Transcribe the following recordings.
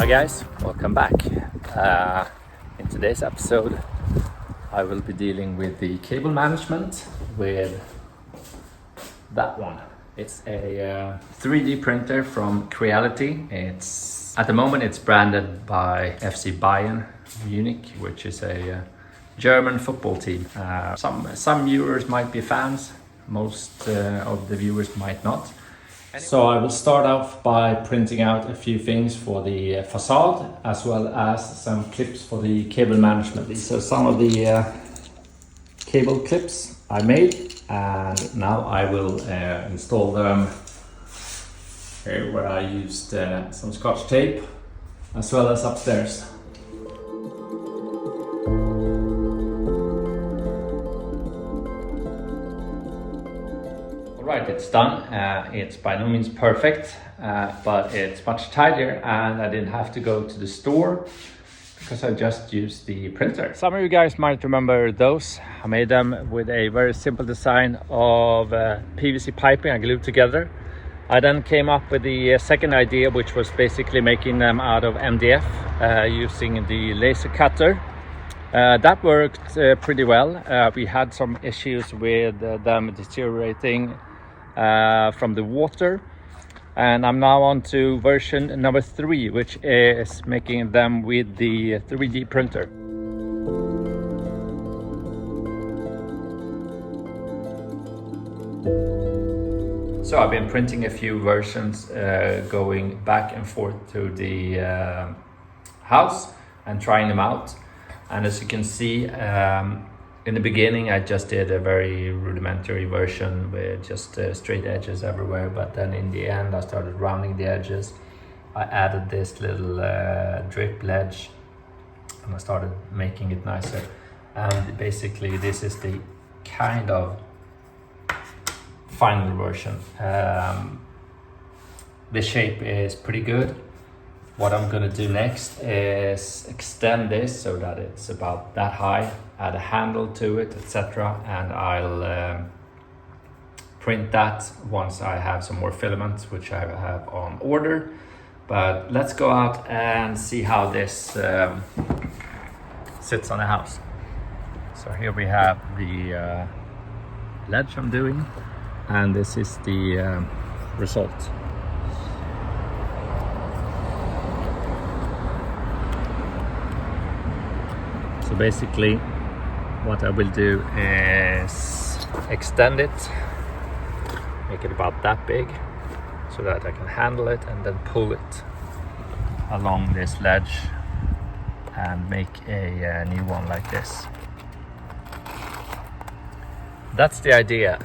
Hi guys, welcome back. In today's episode I will be dealing with the cable management with that one. It's a 3D printer from Creality. At the moment it's branded by FC Bayern Munich, which is a German football team. Some viewers might be fans, most of the viewers might not. So I will start off by printing out a few things for the facade, as well as some clips for the cable management. These are some of the cable clips I made, and now I will install them here where I used some Scotch tape, as well as upstairs. Right, it's done. It's by no means perfect, but it's much tidier, and I didn't have to go to the store because I just used the printer. Some of you guys might remember those. I made them with a very simple design of PVC piping I glued together. I then came up with the second idea, which was basically making them out of MDF using the laser cutter. That worked pretty well. We had some issues with them deteriorating from the water, and I'm now on to version number 3, which is making them with the 3D printer. So I've been printing a few versions going back and forth to the house and trying them out. And as you can see, in the beginning I just did a very rudimentary version with just straight edges everywhere, but then in the end I started rounding the edges. I added this little drip ledge and I started making it nicer, and basically this is the kind of final version. The shape is pretty good. What I'm gonna do next is extend this so that it's about that high, add a handle to it, etc. And I'll print that once I have some more filaments, which I have on order. But let's go out and see how this sits on the house. So here we have the ledge I'm doing, and this is the result. So basically what I will do is extend it, make it about that big so that I can handle it, and then pull it along this ledge and make a new one like this. That's the idea.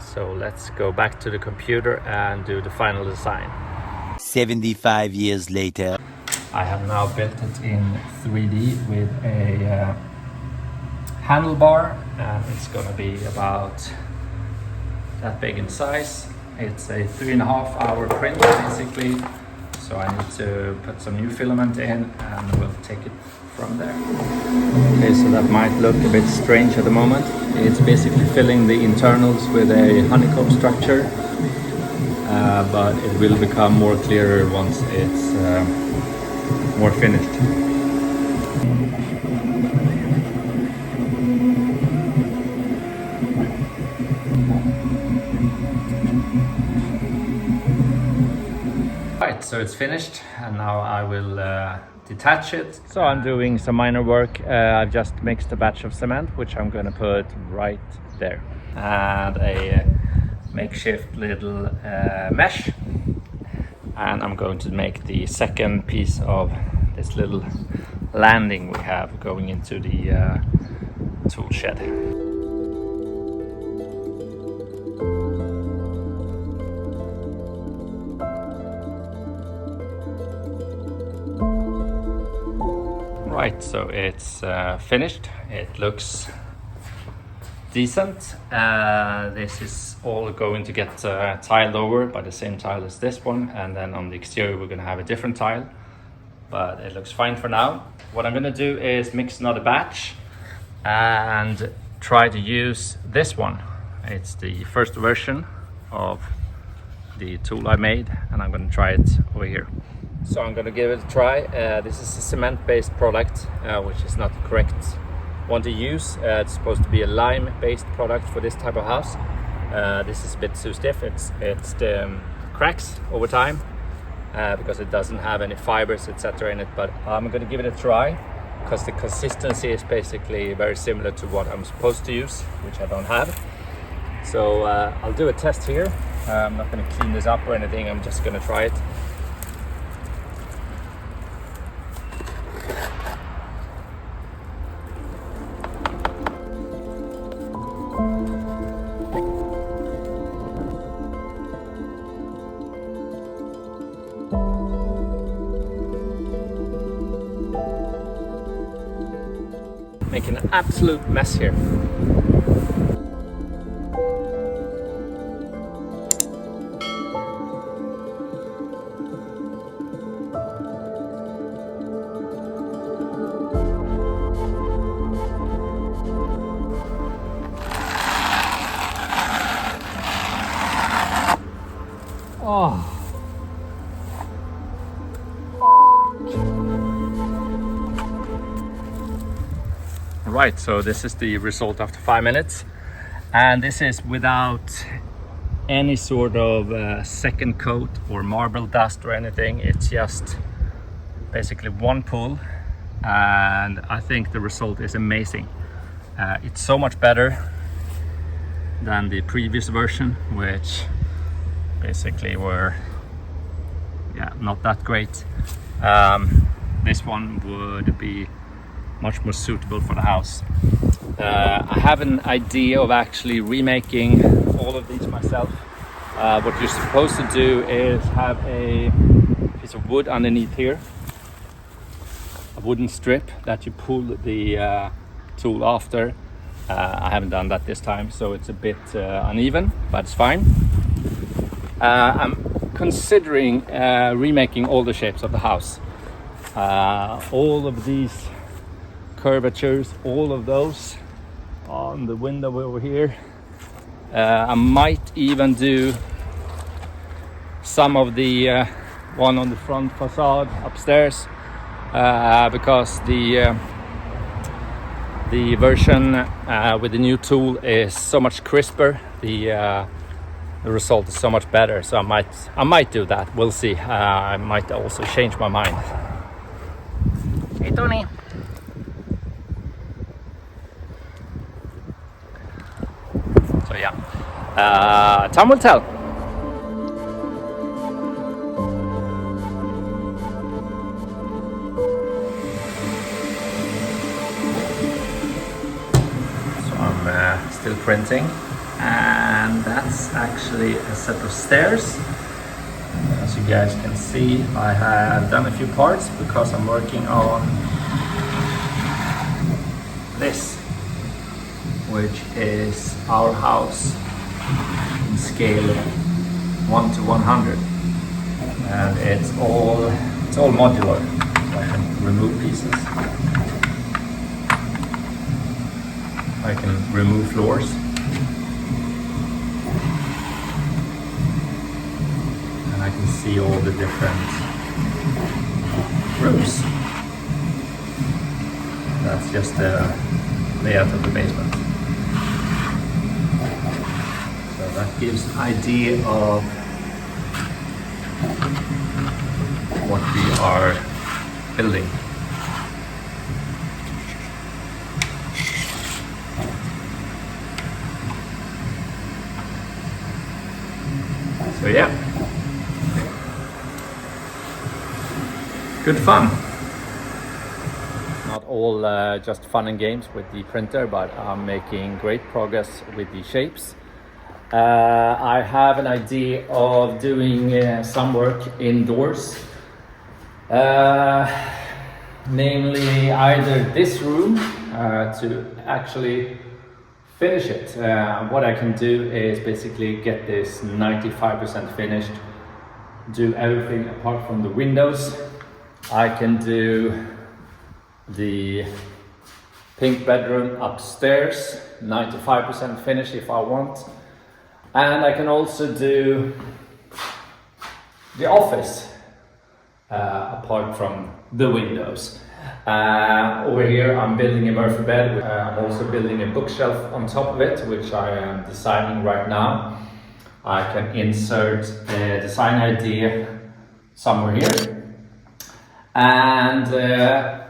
So let's go back to the computer and do the final design. 75 years later. I have now built it in 3D with a handlebar, and it's going to be about that big in size. It's a 3.5 hour print basically, so I need to put some new filament in and we'll take it from there. Okay, so that might look a bit strange at the moment. It's basically filling the internals with a honeycomb structure, but it will become more clearer once it's more finished. Right, so it's finished, and now I will detach it. So I'm doing some minor work. I've just mixed a batch of cement, which I'm going to put right there, and a makeshift little mesh. And I'm going to make the second piece of this little landing we have going into the tool shed. Right, so it's finished. It looks decent. This is all going to get tiled over by the same tile as this one, and then on the exterior we're going to have a different tile, but it looks fine for now. What I'm going to do is mix another batch and try to use this one. It's the first version of the tool I made, and I'm going to try it over here. So I'm gonna give it a try. This is a cement-based product, which is not the correct one to use. It's supposed to be a lime-based product for this type of house. This is a bit too stiff. It's cracks over time because it doesn't have any fibers, etc. in it. But I'm gonna give it a try because the consistency is basically very similar to what I'm supposed to use, which I don't have. So I'll do a test here. I'm not gonna clean this up or anything. I'm just gonna try it. Making an absolute mess here. Oh. Right, so this is the result after 5 minutes, and this is without any sort of second coat or marble dust or anything. It's just basically one pull, and I think the result is amazing. It's so much better than the previous version, which basically were not that great. This one would be much more suitable for the house. I have an idea of actually remaking all of these myself. What you're supposed to do is have a piece of wood underneath here, a wooden strip that you pull the tool after. I haven't done that this time, so it's a bit uneven, but it's fine. I'm considering remaking all the shapes of the house. All of these curvatures, all of those on the window over here. I might even do some of the one on the front facade upstairs, because the version with the new tool is so much crisper. The result is so much better, so I might do that. We'll see. I might also change my mind. Hey Tony. So yeah, time will tell. So I'm still printing, and that's actually a set of stairs. As you guys can see, I have done a few parts because I'm working on this, which is our house in scale 1 to 100, and it's all modular, so I can remove pieces. I can remove floors, and I can see all the different rooms. That's just the layout of the basement. That gives an idea of what we are building. So yeah, good fun. Not all just fun and games with the printer, but I'm making great progress with the shapes. I have an idea of doing some work indoors, namely either this room to actually finish it. What I can do is basically get this 95% finished, do everything apart from the windows. I can do the pink bedroom upstairs, 95% finished if I want. And I can also do the office apart from the windows. Over here I'm building a Murphy bed. I'm also building a bookshelf on top of it, which I am designing right now. I can insert the design idea somewhere here. And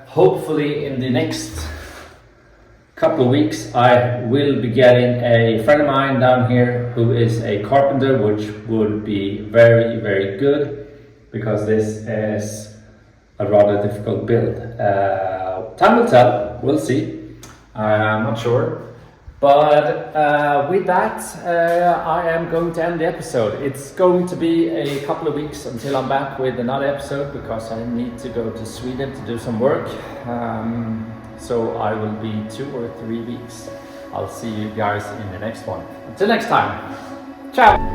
hopefully in the next couple of weeks I will be getting a friend of mine down here who is a carpenter, which would be very, very good, because this is a rather difficult build. Time will tell, we'll see. I'm not sure. But with that, I am going to end the episode. It's going to be a couple of weeks until I'm back with another episode, because I need to go to Sweden to do some work. So I will be 2 or 3 weeks. I'll see you guys in the next one. Until next time, ciao!